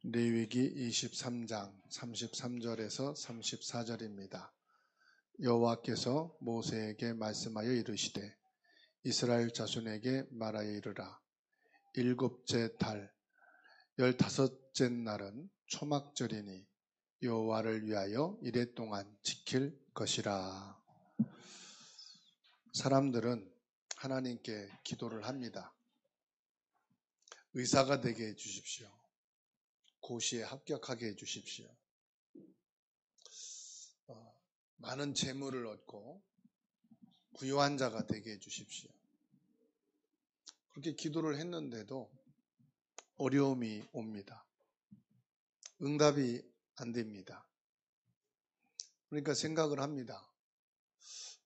레위기 23장 33절에서 34절입니다. 여호와께서 모세에게 말씀하여 이르시되 이스라엘 자손에게 말하여 이르라. 일곱째 달 15째 날은 초막절이니 여호와를 위하여 이레 동안 지킬 것이라. 사람들은 하나님께 기도를 합니다. 의사가 되게 해주십시오. 고시에 합격하게 해주십시오. 많은 재물을 얻고 부유한 자가 되게 해주십시오. 그렇게 기도를 했는데도 어려움이 옵니다. 응답이 안 됩니다. 그러니까 생각을 합니다.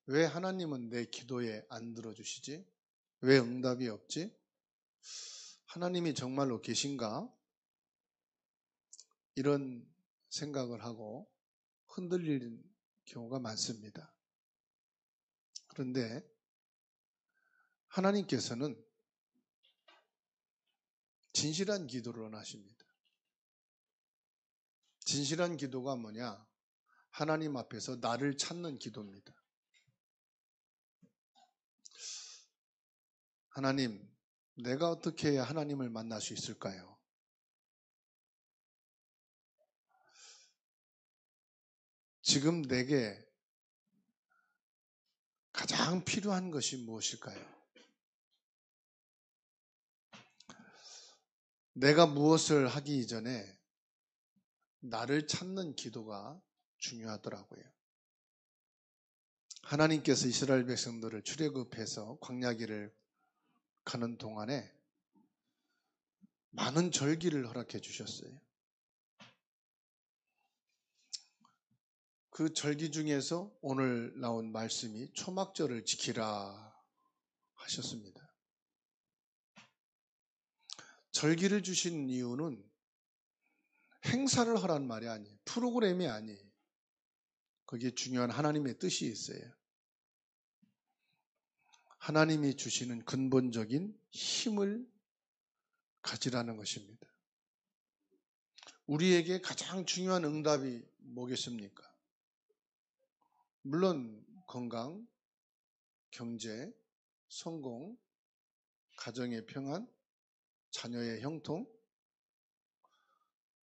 왜 하나님은 내 기도에 안 들어주시지? 왜 응답이 없지? 하나님이 정말로 계신가? 이런 생각을 하고 흔들리는 경우가 많습니다. 그런데 하나님께서는 진실한 기도를 원하십니다. 진실한 기도가 뭐냐? 하나님 앞에서 나를 찾는 기도입니다. 하나님, 내가 어떻게 해야 하나님을 만날 수 있을까요? 지금 내게 가장 필요한 것이 무엇일까요? 내가 무엇을 하기 이전에 나를 찾는 기도가 중요하더라고요. 하나님께서 이스라엘 백성들을 출애굽해서 광야길을 가는 동안에 많은 절기를 허락해 주셨어요. 그 절기 중에서 오늘 나온 말씀이 초막절을 지키라 하셨습니다. 절기를 주신 이유는 행사를 하란 말이 아니에요. 프로그램이 아니에요. 거기에 중요한 하나님의 뜻이 있어요. 하나님이 주시는 근본적인 힘을 가지라는 것입니다. 우리에게 가장 중요한 응답이 뭐겠습니까? 물론 건강, 경제, 성공, 가정의 평안, 자녀의 형통,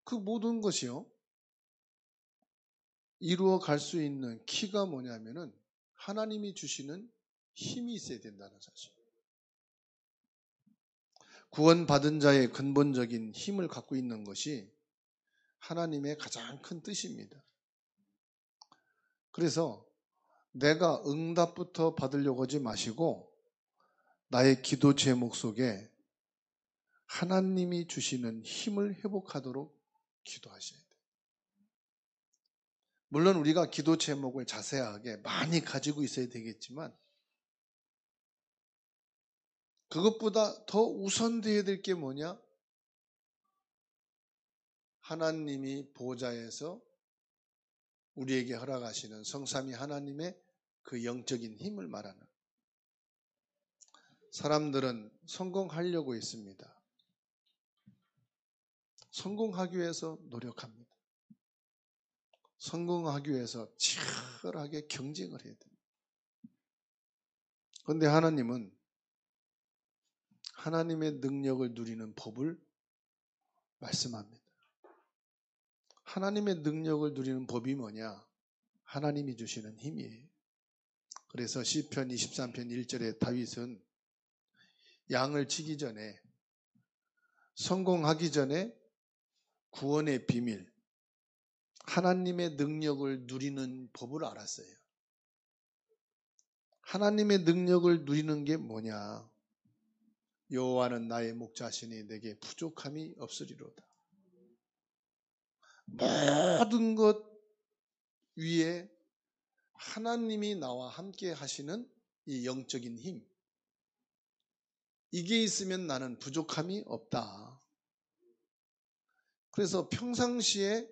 그 모든 것이요 이루어 갈 수 있는 키가 뭐냐면은 하나님이 주시는 힘이 있어야 된다는 사실. 구원받은 자의 근본적인 힘을 갖고 있는 것이 하나님의 가장 큰 뜻입니다. 그래서 내가 응답부터 받으려고 하지 마시고 나의 기도 제목 속에 하나님이 주시는 힘을 회복하도록 기도하셔야 돼요. 물론 우리가 기도 제목을 자세하게 많이 가지고 있어야 되겠지만 그것보다 더 우선되어야 될 게 뭐냐? 하나님이 보좌에서 우리에게 허락하시는 성삼위 하나님의 그 영적인 힘을 말하는. 사람들은 성공하려고 했습니다. 성공하기 위해서 노력합니다. 성공하기 위해서 치열하게 경쟁을 해야 됩니다. 그런데 하나님은 하나님의 능력을 누리는 법을 말씀합니다. 하나님의 능력을 누리는 법이 뭐냐? 하나님이 주시는 힘이에요. 그래서 시편 23편 1절에 다윗은 양을 치기 전에 성공하기 전에 구원의 비밀, 하나님의 능력을 누리는 법을 알았어요. 하나님의 능력을 누리는 게 뭐냐? 여호와는 나의 목자시니 내게 부족함이 없으리로다. 모든 것 위에 하나님이 나와 함께 하시는 이 영적인 힘, 이게 있으면 나는 부족함이 없다. 그래서 평상시에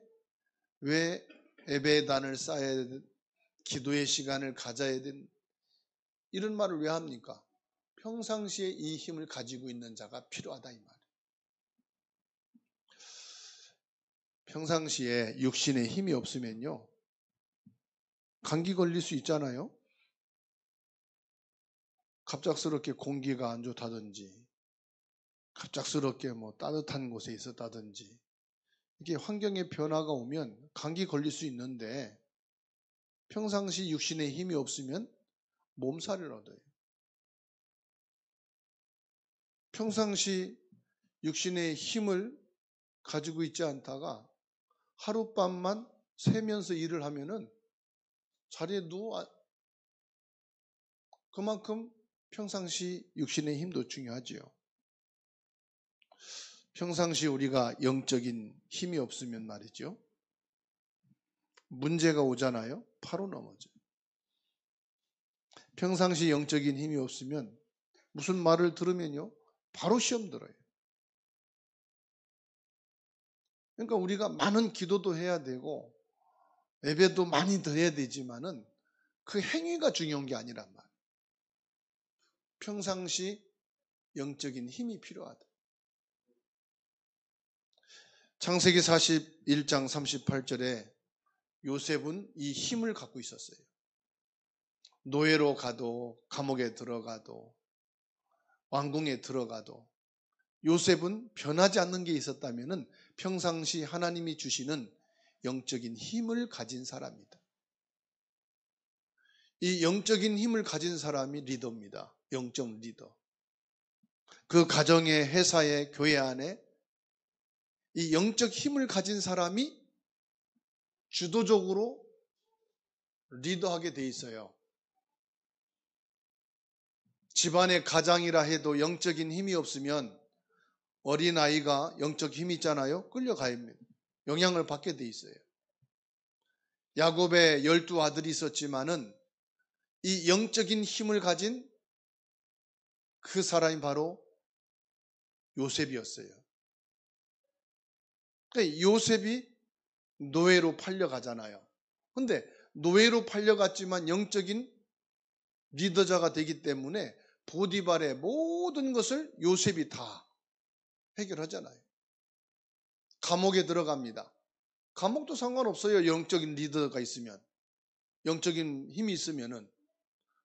왜 예배단을 쌓아야 돼? 기도의 시간을 가져야 된 이런 말을 왜 합니까? 평상시에 이 힘을 가지고 있는 자가 필요하다 이 말이에요. 평상시에 육신에 힘이 없으면요, 감기 걸릴 수 있잖아요. 갑작스럽게 공기가 안 좋다든지, 갑작스럽게 뭐 따뜻한 곳에 있었다든지, 이게 환경의 변화가 오면 감기 걸릴 수 있는데, 평상시 육신에 힘이 없으면 몸살을 얻어요. 평상시 육신의 힘을 가지고 있지 않다가 하룻밤만 새면서 일을 하면은 자리에 누워. 그만큼 평상시 육신의 힘도 중요하지요. 평상시 우리가 영적인 힘이 없으면 말이죠, 문제가 오잖아요. 바로 넘어져요. 평상시 영적인 힘이 없으면 무슨 말을 들으면요, 바로 시험 들어요. 그러니까 우리가 많은 기도도 해야 되고 예배도 많이 드려야 되지만은 그 행위가 중요한 게 아니란 말이에요. 평상시 영적인 힘이 필요하다. 창세기 41장 38절에 요셉은 이 힘을 갖고 있었어요. 노예로 가도, 감옥에 들어가도, 왕궁에 들어가도 요셉은 변하지 않는 게 있었다면 평상시 하나님이 주시는 영적인 힘을 가진 사람이다. 이 영적인 힘을 가진 사람이 리더입니다. 영적 리더. 그 가정에, 회사에, 교회 안에 이 영적 힘을 가진 사람이 주도적으로 리더하게 돼 있어요. 집안의 가장이라 해도 영적인 힘이 없으면 어린아이가 영적 힘이 있잖아요. 끌려가입니다. 영향을 받게 돼 있어요. 야곱의 12아들이 있었지만은 이 영적인 힘을 가진 그 사람이 바로 요셉이었어요. 그러니까 요셉이 노예로 팔려가잖아요. 근데 노예로 팔려갔지만 영적인 리더자가 되기 때문에 보디발의 모든 것을 요셉이 다 해결하잖아요. 감옥에 들어갑니다. 감옥도 상관없어요. 영적인 리더가 있으면, 영적인 힘이 있으면은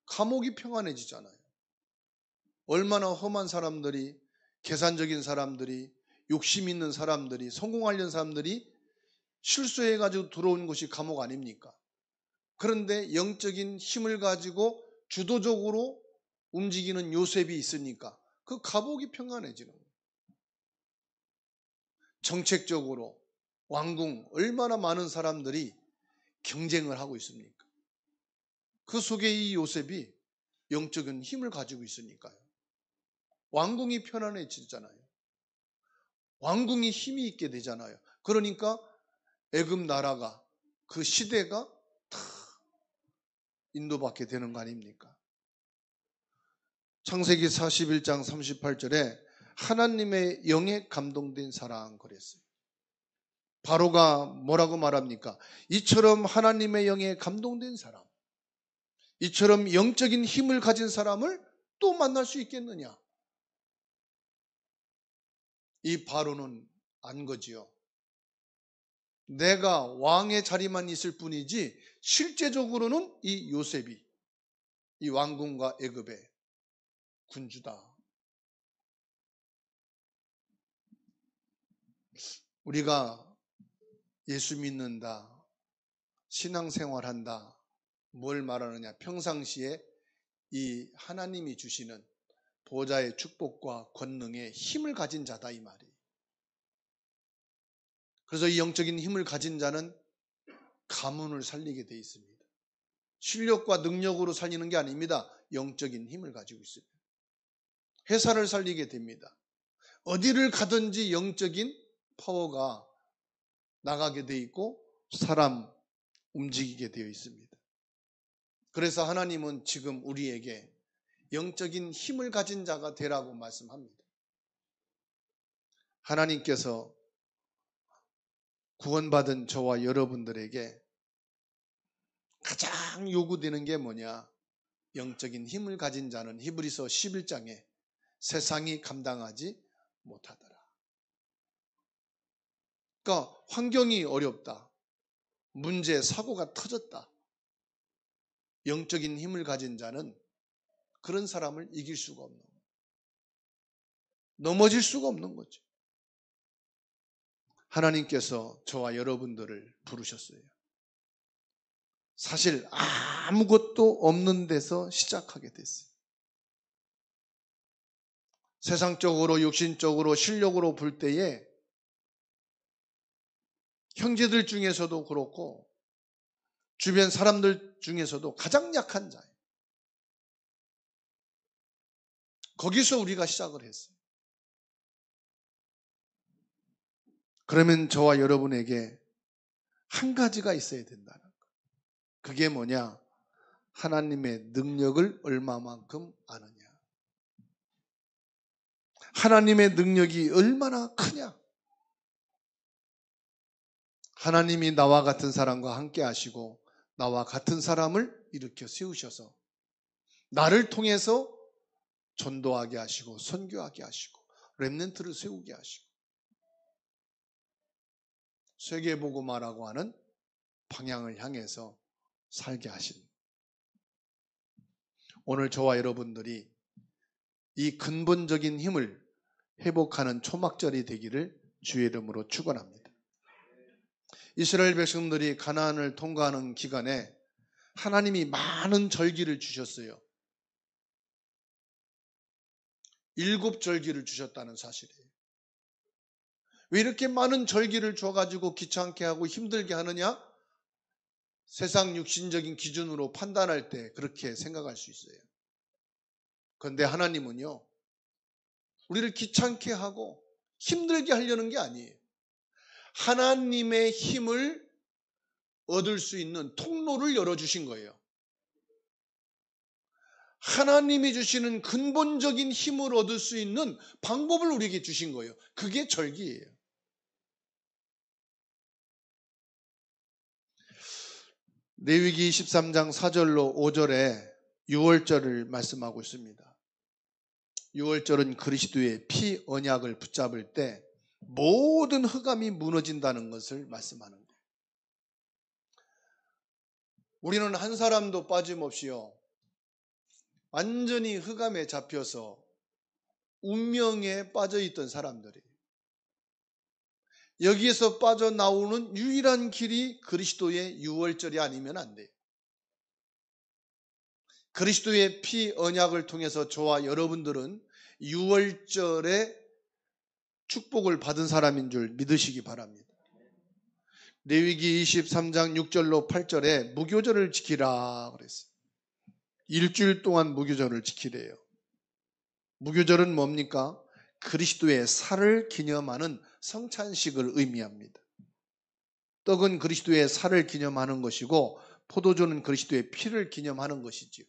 감옥이 평안해지잖아요. 얼마나 험한 사람들이, 계산적인 사람들이, 욕심 있는 사람들이, 성공하려는 사람들이 실수해가지고 들어온 곳이 감옥 아닙니까? 그런데 영적인 힘을 가지고 주도적으로 움직이는 요셉이 있으니까 그 감옥이 평안해지는 거예요. 정책적으로 왕궁 얼마나 많은 사람들이 경쟁을 하고 있습니까? 그 속에 이 요셉이 영적인 힘을 가지고 있으니까요. 왕궁이 편안해지잖아요. 왕궁이 힘이 있게 되잖아요. 그러니까 애굽 나라가, 그 시대가 다 인도받게 되는 거 아닙니까? 창세기 41장 38절에 하나님의 영에 감동된 사랑 그랬어요. 바로가 뭐라고 말합니까? 이처럼 하나님의 영에 감동된 사람, 이처럼 영적인 힘을 가진 사람을 또 만날 수 있겠느냐? 이 바로는 안 거지요. 내가 왕의 자리만 있을 뿐이지 실제적으로는 이 요셉이 이 왕궁과 애굽의 군주다. 우리가 예수 믿는다, 신앙생활한다, 뭘 말하느냐? 평상시에 이 하나님이 주시는 보좌의 축복과 권능의 힘을 가진 자다 이 말이에요. 그래서 이 영적인 힘을 가진 자는 가문을 살리게 돼 있습니다. 실력과 능력으로 살리는 게 아닙니다. 영적인 힘을 가지고 있습니다. 회사를 살리게 됩니다. 어디를 가든지 영적인 파워가 나가게 돼 있고 사람 움직이게 되어 있습니다. 그래서 하나님은 지금 우리에게 영적인 힘을 가진 자가 되라고 말씀합니다. 하나님께서 구원받은 저와 여러분들에게 가장 요구되는 게 뭐냐? 영적인 힘을 가진 자는 히브리서 11장에 세상이 감당하지 못하더라. 그러니까 환경이 어렵다. 문제, 사고가 터졌다. 영적인 힘을 가진 자는 그런 사람을 이길 수가 없는 거예요. 넘어질 수가 없는 거죠. 하나님께서 저와 여러분들을 부르셨어요. 사실 아무것도 없는 데서 시작하게 됐어요. 세상적으로, 육신적으로, 실력으로 볼 때에 형제들 중에서도 그렇고 주변 사람들 중에서도 가장 약한 자예요. 거기서 우리가 시작을 했어요. 그러면 저와 여러분에게 한 가지가 있어야 된다는 거예요. 그게 뭐냐? 하나님의 능력을 얼마만큼 아느냐. 하나님의 능력이 얼마나 크냐. 하나님이 나와 같은 사람과 함께 하시고 나와 같은 사람을 일으켜 세우셔서 나를 통해서 전도하게 하시고 선교하게 하시고 렘넌트를 세우게 하시고 세계복음화라고 하는 방향을 향해서 살게 하신, 오늘 저와 여러분들이 이 근본적인 힘을 회복하는 초막절이 되기를 주의 이름으로 축원합니다. 이스라엘 백성들이 가나안을 통과하는 기간에 하나님이 많은 절기를 주셨어요. 7절기를 주셨다는 사실이에요. 왜 이렇게 많은 절기를 줘가지고 귀찮게 하고 힘들게 하느냐? 세상 육신적인 기준으로 판단할 때 그렇게 생각할 수 있어요. 그런데 하나님은요, 우리를 귀찮게 하고 힘들게 하려는 게 아니에요. 하나님의 힘을 얻을 수 있는 통로를 열어주신 거예요. 하나님이 주시는 근본적인 힘을 얻을 수 있는 방법을 우리에게 주신 거예요. 그게 절기예요. 레위기 23장 4절로 5절에 유월절을 말씀하고 있습니다. 유월절은 그리스도의 피 언약을 붙잡을 때 모든 흑암이 무너진다는 것을 말씀하는 거예요. 우리는 한 사람도 빠짐없이요, 완전히 흑암에 잡혀서 운명에 빠져있던 사람들이에요. 여기에서 빠져나오는 유일한 길이 그리스도의 유월절이 아니면 안 돼요. 그리스도의 피 언약을 통해서 저와 여러분들은 유월절의 축복을 받은 사람인 줄 믿으시기 바랍니다. 레위기 23장 6절로 8절에 무교절을 지키라 그랬어요. 일주일 동안 무교절을 지키래요. 무교절은 뭡니까? 그리스도의 살을 기념하는 성찬식을 의미합니다. 떡은 그리스도의 살을 기념하는 것이고 포도주는 그리스도의 피를 기념하는 것이지요.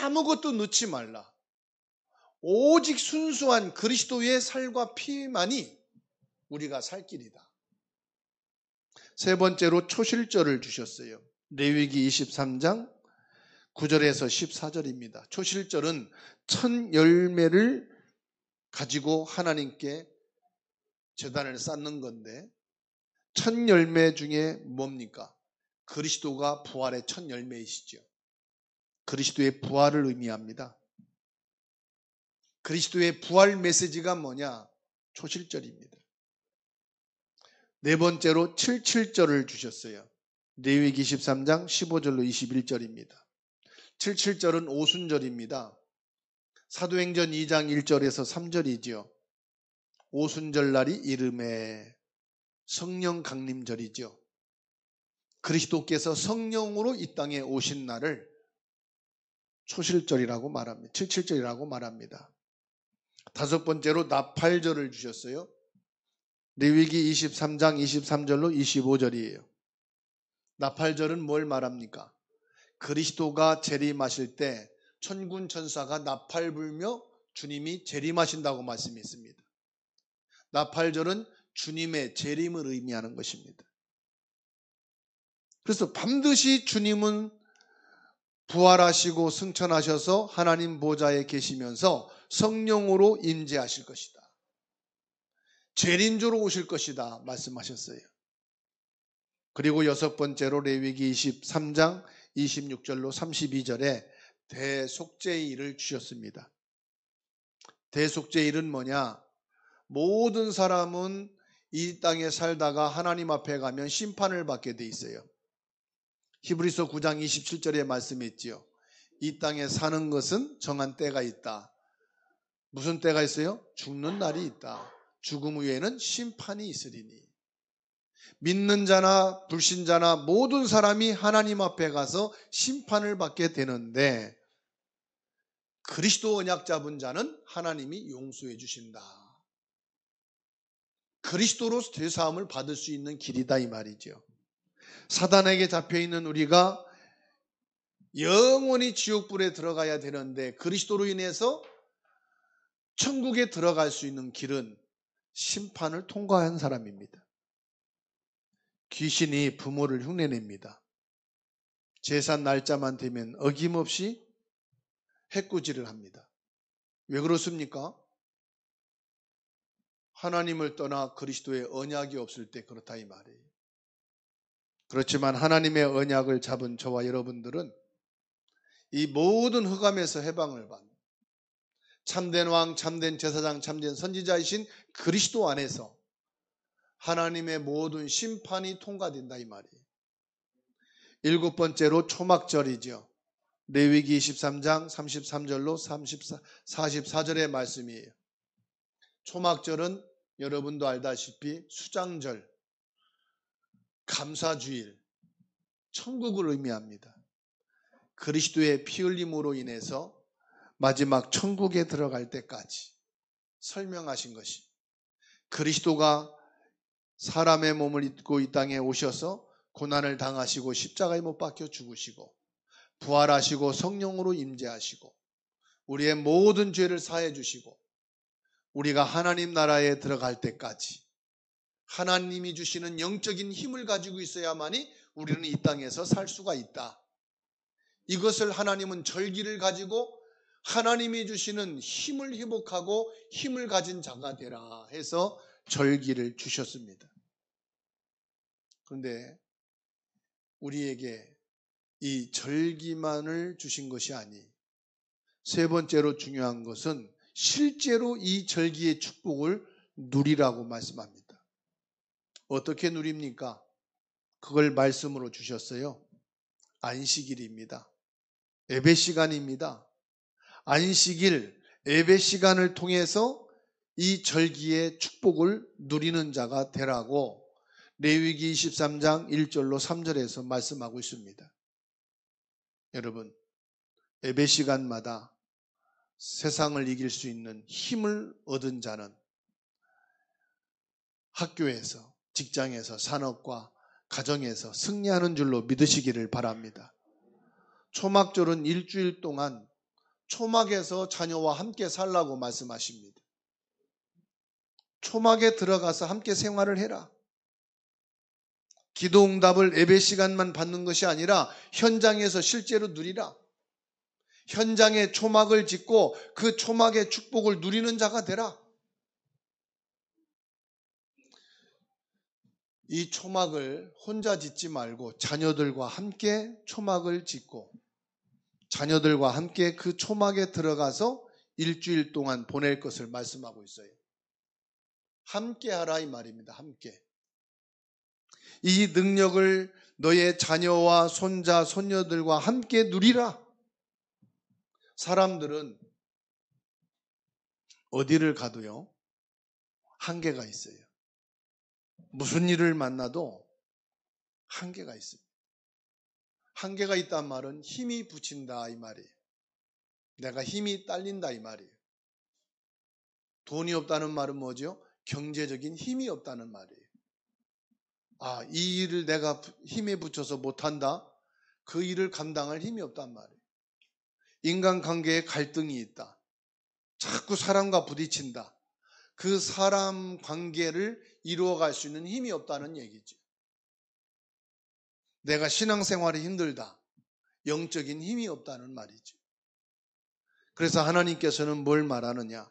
아무것도 넣지 말라. 오직 순수한 그리스도의 살과 피만이 우리가 살 길이다. 세 번째로 초실절을 주셨어요. 레위기 23장 9절에서 14절입니다. 초실절은 천 열매를 가지고 하나님께 제단을 쌓는 건데, 천 열매 중에 뭡니까? 그리스도가 부활의 첫 열매이시죠. 그리스도의 부활을 의미합니다. 그리스도의 부활 메시지가 뭐냐? 초실절입니다. 네 번째로 77절을 주셨어요. 레위기 23장 15절로 21절입니다. 77절은 오순절입니다. 사도행전 2장 1절에서 3절이지요. 오순절날이 이름에 성령 강림절이죠. 그리스도께서 성령으로 이 땅에 오신 날을 초실절이라고 말합니다. 77절이라고 말합니다. 다섯 번째로 나팔절을 주셨어요. 레위기 23장 23절로 25절이에요. 나팔절은 뭘 말합니까? 그리스도가 재림하실 때 천군 천사가 나팔 불며 주님이 재림하신다고 말씀했습니다. 나팔절은 주님의 재림을 의미하는 것입니다. 그래서 반드시 주님은 부활하시고 승천하셔서 하나님 보좌에 계시면서 성령으로 임재하실 것이다. 재림주로 오실 것이다 말씀하셨어요. 그리고 여섯 번째로 레위기 23장 26절로 32절에 대속죄일을 주셨습니다. 대속죄일은 뭐냐? 모든 사람은 이 땅에 살다가 하나님 앞에 가면 심판을 받게 돼 있어요. 히브리서 9장 27절에 말씀이 있지요. 이 땅에 사는 것은 정한 때가 있다. 무슨 때가 있어요? 죽는 날이 있다. 죽음 후에는 심판이 있으리니. 믿는 자나 불신자나 모든 사람이 하나님 앞에 가서 심판을 받게 되는데 그리스도 언약 잡은 자는 하나님이 용서해 주신다. 그리스도로 죄사함을 받을 수 있는 길이다 이 말이죠. 사단에게 잡혀있는 우리가 영원히 지옥불에 들어가야 되는데 그리스도로 인해서 천국에 들어갈 수 있는 길은 심판을 통과한 사람입니다. 귀신이 부모를 흉내냅니다. 제사 날짜만 되면 어김없이 해꾸지를 합니다. 왜 그렇습니까? 하나님을 떠나 그리스도의 언약이 없을 때 그렇다 이 말이에요. 그렇지만 하나님의 언약을 잡은 저와 여러분들은 이 모든 흑암에서 해방을 받는 참된 왕, 참된 제사장, 참된 선지자이신 그리스도 안에서 하나님의 모든 심판이 통과된다 이 말이에요. 일곱 번째로 초막절이죠. 레위기 23장 33절로 44절의 말씀이에요. 초막절은 여러분도 알다시피 수장절, 감사주일, 천국을 의미합니다. 그리스도의 피 흘림으로 인해서 마지막 천국에 들어갈 때까지 설명하신 것이 그리스도가 사람의 몸을 입고 이 땅에 오셔서 고난을 당하시고 십자가에 못 박혀 죽으시고 부활하시고 성령으로 임재하시고 우리의 모든 죄를 사해 주시고 우리가 하나님 나라에 들어갈 때까지 하나님이 주시는 영적인 힘을 가지고 있어야만이 우리는 이 땅에서 살 수가 있다. 이것을 하나님은 절기를 가지고 하나님이 주시는 힘을 회복하고 힘을 가진 자가 되라 해서 절기를 주셨습니다. 그런데 우리에게 이 절기만을 주신 것이 아니 세 번째로 중요한 것은 실제로 이 절기의 축복을 누리라고 말씀합니다. 어떻게 누립니까? 그걸 말씀으로 주셨어요. 안식일입니다. 예배 시간입니다. 안식일, 예배 시간을 통해서 이 절기의 축복을 누리는 자가 되라고 레위기 23장 1절로 3절에서 말씀하고 있습니다. 여러분, 예배 시간마다 세상을 이길 수 있는 힘을 얻은 자는 학교에서, 직장에서, 산업과 가정에서 승리하는 줄로 믿으시기를 바랍니다. 초막절은 일주일 동안 초막에서 자녀와 함께 살라고 말씀하십니다. 초막에 들어가서 함께 생활을 해라. 기도 응답을 예배 시간만 받는 것이 아니라 현장에서 실제로 누리라. 현장에 초막을 짓고 그 초막의 축복을 누리는 자가 되라. 이 초막을 혼자 짓지 말고 자녀들과 함께 초막을 짓고 자녀들과 함께 그 초막에 들어가서 일주일 동안 보낼 것을 말씀하고 있어요. 함께 하라 이 말입니다. 함께. 이 능력을 너의 자녀와 손자, 손녀들과 함께 누리라. 사람들은 어디를 가도요, 한계가 있어요. 무슨 일을 만나도 한계가 있습니다. 한계가 있단 말은 힘이 붙인다 이 말이에요. 내가 힘이 딸린다 이 말이에요. 돈이 없다는 말은 뭐죠? 경제적인 힘이 없다는 말이에요. 이 일을 내가 힘에 붙여서 못한다? 그 일을 감당할 힘이 없단 말이에요. 인간관계에 갈등이 있다. 자꾸 사람과 부딪힌다. 그 사람 관계를 이루어갈 수 있는 힘이 없다는 얘기죠. 내가 신앙생활이 힘들다. 영적인 힘이 없다는 말이죠. 그래서 하나님께서는 뭘 말하느냐?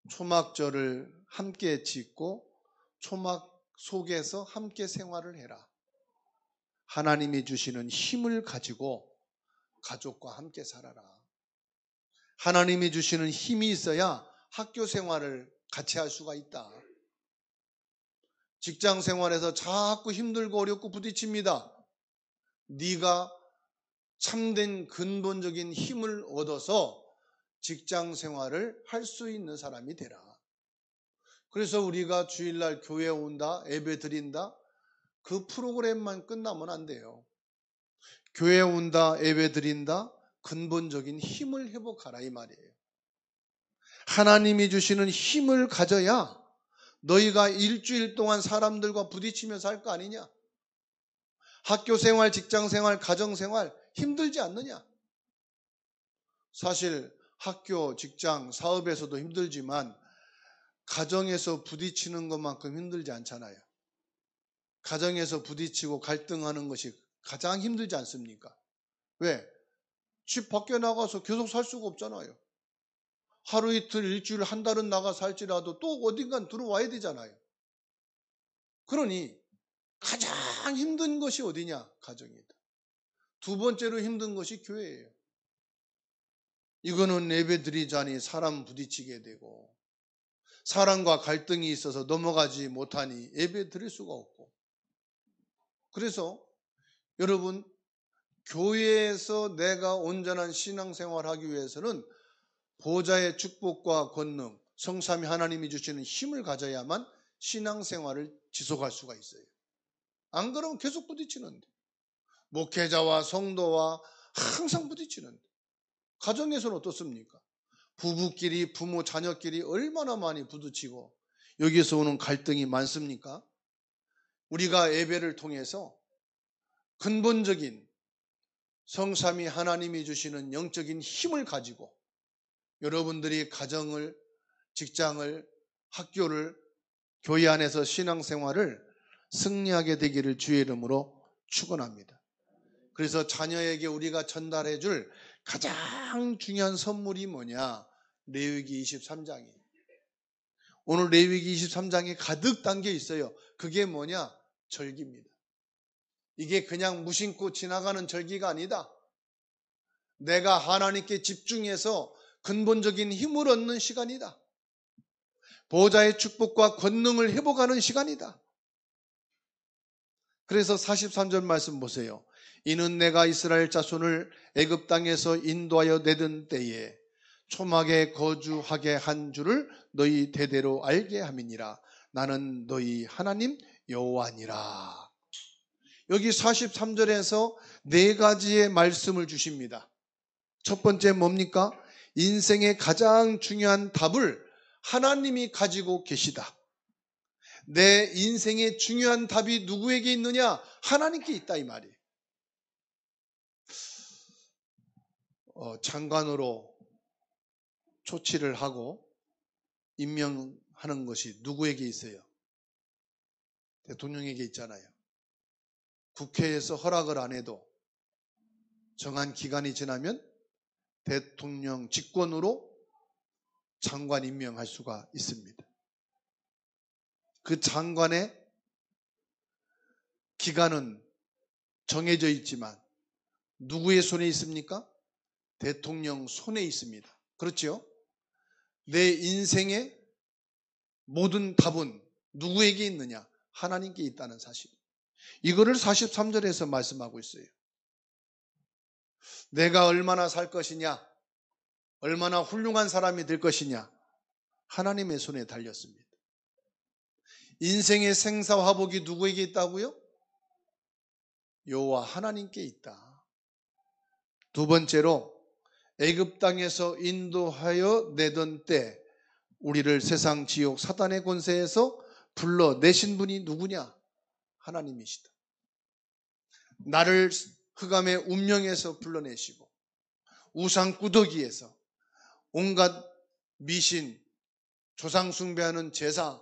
초막절을 함께 짓고 초막 속에서 함께 생활을 해라. 하나님이 주시는 힘을 가지고 가족과 함께 살아라. 하나님이 주시는 힘이 있어야 학교 생활을 같이 할 수가 있다. 직장 생활에서 자꾸 힘들고 어렵고 부딪힙니다. 네가 참된 근본적인 힘을 얻어서 직장 생활을 할 수 있는 사람이 되라. 그래서 우리가 주일날 교회 온다, 예배 드린다, 그 프로그램만 끝나면 안 돼요. 교회 온다, 예배 드린다, 근본적인 힘을 회복하라 이 말이에요. 하나님이 주시는 힘을 가져야 너희가 일주일 동안 사람들과 부딪히면서 할 거 아니냐? 학교 생활, 직장 생활, 가정 생활 힘들지 않느냐? 사실 학교, 직장, 사업에서도 힘들지만 가정에서 부딪히는 것만큼 힘들지 않잖아요. 가정에서 부딪히고 갈등하는 것이 가장 힘들지 않습니까? 왜? 집 밖에 나가서 계속 살 수가 없잖아요. 하루 이틀, 일주일, 한 달은 나가 살지라도 또 어딘간 들어와야 되잖아요. 그러니 가장 힘든 것이 어디냐? 가정이다. 두 번째로 힘든 것이 교회예요. 이거는 예배 드리자니 사람 부딪히게 되고 사람과 갈등이 있어서 넘어가지 못하니 예배 드릴 수가 없고, 그래서 여러분 교회에서 내가 온전한 신앙생활을 하기 위해서는 보좌의 축복과 권능, 성삼위 하나님이 주시는 힘을 가져야만 신앙생활을 지속할 수가 있어요. 안 그러면 계속 부딪히는데, 목회자와 성도와 항상 부딪히는데, 가정에서는 어떻습니까? 부부끼리, 부모, 자녀끼리 얼마나 많이 부딪히고 여기서 오는 갈등이 많습니까? 우리가 예배를 통해서 근본적인 성삼위 하나님이 주시는 영적인 힘을 가지고 여러분들이 가정을, 직장을, 학교를, 교회 안에서 신앙생활을 승리하게 되기를 주의 이름으로 축원합니다. 그래서 자녀에게 우리가 전달해 줄 가장 중요한 선물이 뭐냐? 레위기 23장이에요. 오늘 레위기 23장에 가득 담겨 있어요. 그게 뭐냐? 절기입니다. 이게 그냥 무심코 지나가는 절기가 아니다. 내가 하나님께 집중해서 근본적인 힘을 얻는 시간이다. 보좌의 축복과 권능을 회복하는 시간이다. 그래서 43절 말씀 보세요. 이는 내가 이스라엘 자손을 애굽 땅에서 인도하여 내던 때에 초막에 거주하게 한 줄을 너희 대대로 알게 함이니라. 나는 너희 하나님 여호와니라. 여기 43절에서 네 가지의 말씀을 주십니다. 첫 번째 뭡니까? 인생의 가장 중요한 답을 하나님이 가지고 계시다. 내 인생의 중요한 답이 누구에게 있느냐? 하나님께 있다 이 말이에요. 장관으로 초치를 하고 임명하는 것이 누구에게 있어요? 대통령에게 있잖아요. 국회에서 허락을 안 해도 정한 기간이 지나면 대통령 직권으로 장관 임명할 수가 있습니다. 그 장관의 기간은 정해져 있지만 누구의 손에 있습니까? 대통령 손에 있습니다. 그렇죠? 내 인생의 모든 답은 누구에게 있느냐? 하나님께 있다는 사실. 이거를 43절에서 말씀하고 있어요. 내가 얼마나 살 것이냐? 얼마나 훌륭한 사람이 될 것이냐? 하나님의 손에 달렸습니다. 인생의 생사화복이 누구에게 있다고요? 여호와 하나님께 있다. 두 번째로 애굽 땅에서 인도하여 내던 때 우리를 세상 지옥 사단의 권세에서 불러내신 분이 누구냐? 하나님이시다. 나를 흑암의 운명에서 불러내시고 우상 꾸더기에서 온갖 미신, 조상 숭배하는 제사,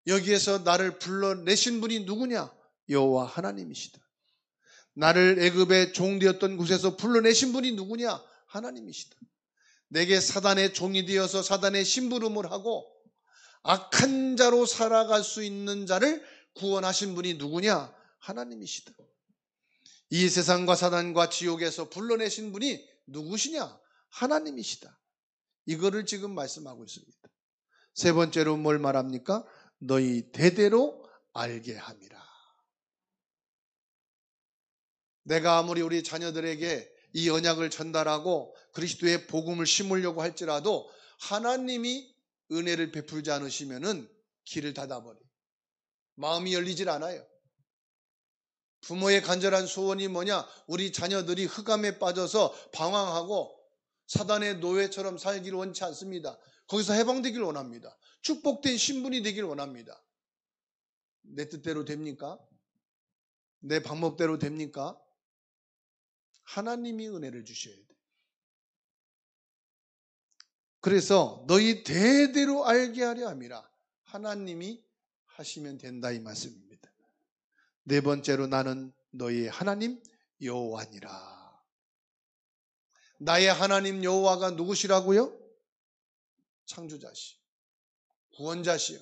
여기에서 나를 불러내신 분이 누구냐? 여호와 하나님이시다. 나를 애굽의 종되었던 곳에서 불러내신 분이 누구냐? 하나님이시다. 내게 사단의 종이 되어서 사단의 심부름을 하고 악한 자로 살아갈 수 있는 자를 구원하신 분이 누구냐? 하나님이시다. 이 세상과 사단과 지옥에서 불러내신 분이 누구시냐? 하나님이시다. 이거를 지금 말씀하고 있습니다. 세 번째로 뭘 말합니까? 너희 대대로 알게 함이라. 내가 아무리 우리 자녀들에게 이 언약을 전달하고 그리스도의 복음을 심으려고 할지라도 하나님이 은혜를 베풀지 않으시면은 길을 닫아버려요. 마음이 열리질 않아요. 부모의 간절한 소원이 뭐냐? 우리 자녀들이 흑암에 빠져서 방황하고 사단의 노예처럼 살기를 원치 않습니다. 거기서 해방되기를 원합니다. 축복된 신분이 되기를 원합니다. 내 뜻대로 됩니까? 내 방법대로 됩니까? 하나님이 은혜를 주셔야 돼요. 그래서 너희 대대로 알게 하려 함이라. 하나님이 하시면 된다 이 말씀입니다. 네 번째로 나는 너희 하나님 여호와니라. 나의 하나님 여호와가 누구시라고요? 창조자시, 구원자시요.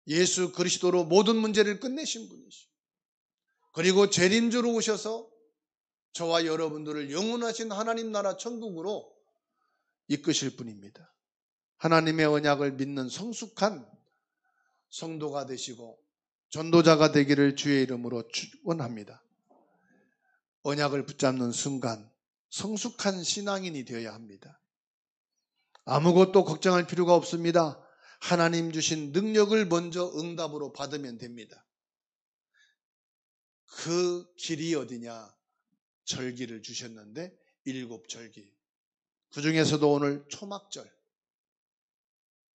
예수 그리스도로 모든 문제를 끝내신 분이시오. 그리고 재림주로 오셔서 저와 여러분들을 영원하신 하나님 나라 천국으로 이끄실 분입니다. 하나님의 언약을 믿는 성숙한 성도가 되시고 전도자가 되기를 주의 이름으로 축원합니다. 언약을 붙잡는 순간 성숙한 신앙인이 되어야 합니다. 아무것도 걱정할 필요가 없습니다. 하나님 주신 능력을 먼저 응답으로 받으면 됩니다. 그 길이 어디냐? 절기를 주셨는데 7절기. 그 중에서도 오늘 초막절.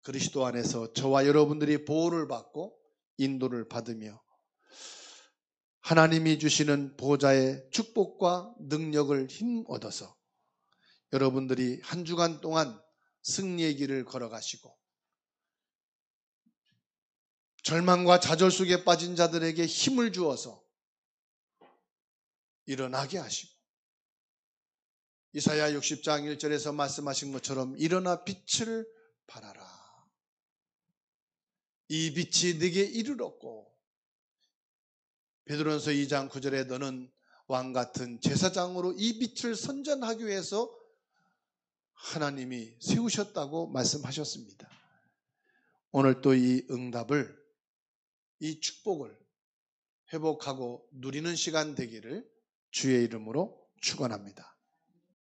그리스도 안에서 저와 여러분들이 보호를 받고 인도를 받으며 하나님이 주시는 보좌의 축복과 능력을 힘 얻어서 여러분들이 한 주간 동안 승리의 길을 걸어가시고 절망과 좌절 속에 빠진 자들에게 힘을 주어서 일어나게 하시고 이사야 60장 1절에서 말씀하신 것처럼 일어나 빛을 발하라. 이 빛이 네게 이르렀고 베드로전서 2장 9절에 너는 왕같은 제사장으로 이 빛을 선전하기 위해서 하나님이 세우셨다고 말씀하셨습니다. 오늘 또 이 응답을, 이 축복을 회복하고 누리는 시간 되기를 주의 이름으로 축원합니다.